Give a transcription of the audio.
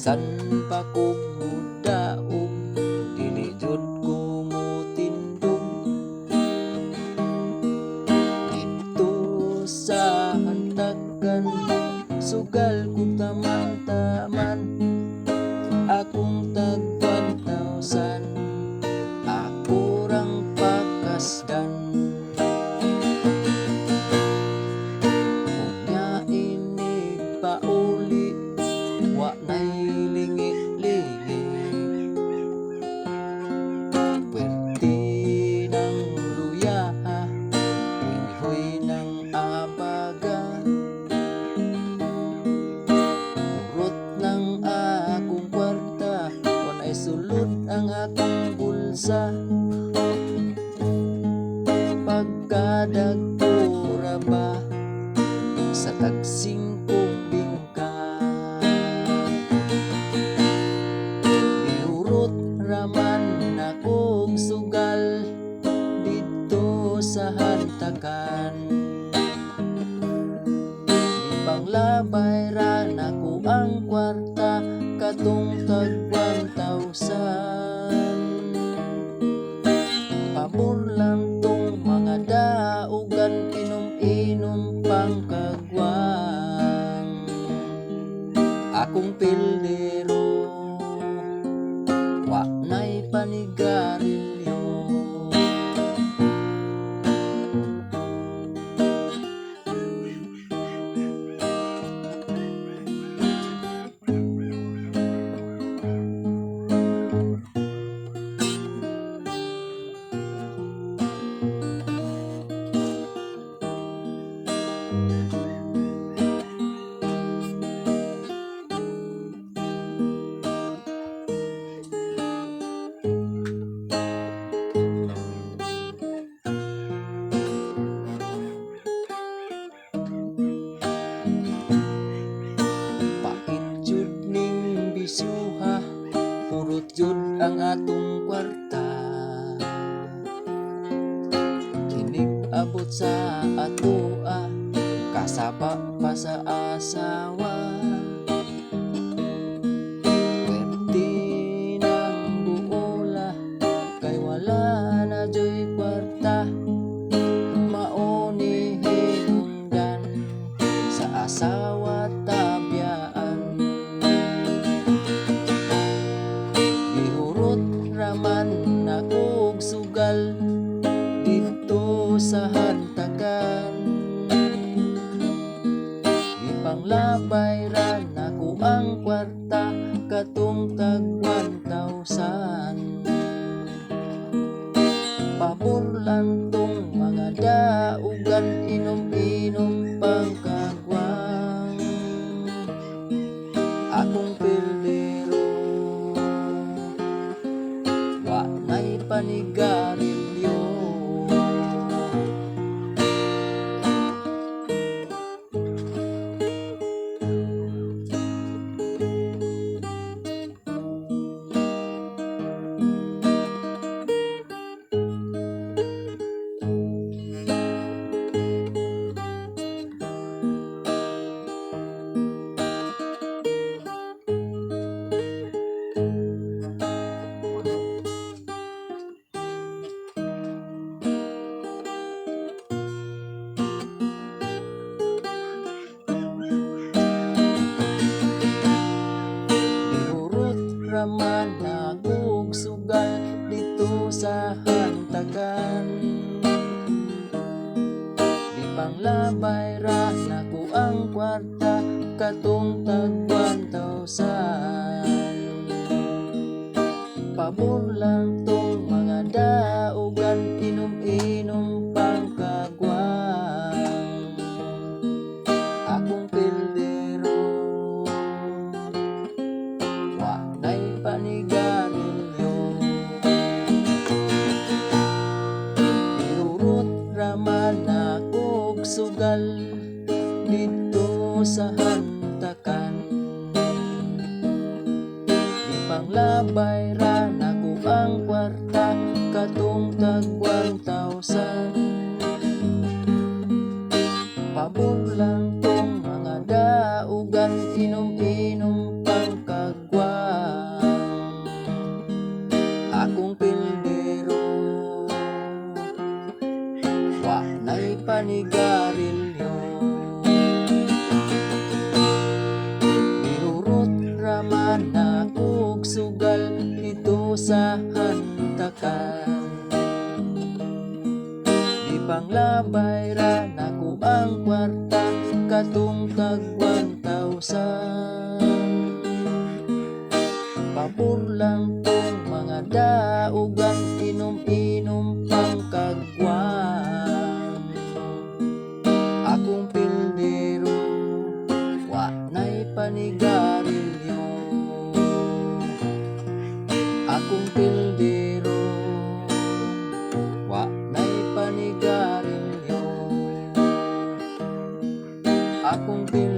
Bisan pa ko mudaog, dili jud ko mutindog. Dito sa hantakan, sugal ko taman-taman. Akong tag 1,000, ako rang pakasgan. Unya inig pauli, wa na'y lingi-lingi. Pwerte ng luya, huy-huy ng abaga. Urot ng akong kwarta, wa na'y sulod ang akong bulsa. Pagkadagpura ba sa tagsing kong bingka, iurot raman akong sugal dito sa hantakan. Ipanglabay ra nako ang kwarta, katong tag 1,000. Pabor lang tong mga daugan, inom-inom pang kagwang. Akong pildero, wa na'y panigarilyo. Isyuha, purot jud ang atong kwarta. Kinig abot sa atoa, kasaba pa sa asawa. Pwerte ng buola, kay wala na joy kwarta. Mauni hinungdan sa asawa tabyaan. Raman akong sugal dito sa hantakan. Ipanglabay ra nako ang kwarta, katong tag 1,000. Pabor lang tong mga daugan, inom-inom pang kagwang. Akong pildero, wa na'y panigarilyo. Raman akong sugal dito sa hantakan. Ipanglabay ra nako ang kwarta, katong tag 1,000. Pabor lang tong mga daugan, inom-inom pang kagwang. Akong pildero, wa na'y panigarilyo. Iurot raman akong sugal dito sa hantakan. Ipanglabay ra nako ang kwarta, katong tag 1,000. Pabor lang tong mga daugan, inom-inom pang kagwa. katong tag 1,000. Pabor lang tong mga daugan, inom-inom pang kagwan. Akong pildero, wa na'y panigarilyo. Akong pildero, wa na'y panigarilyo. Akong pildero,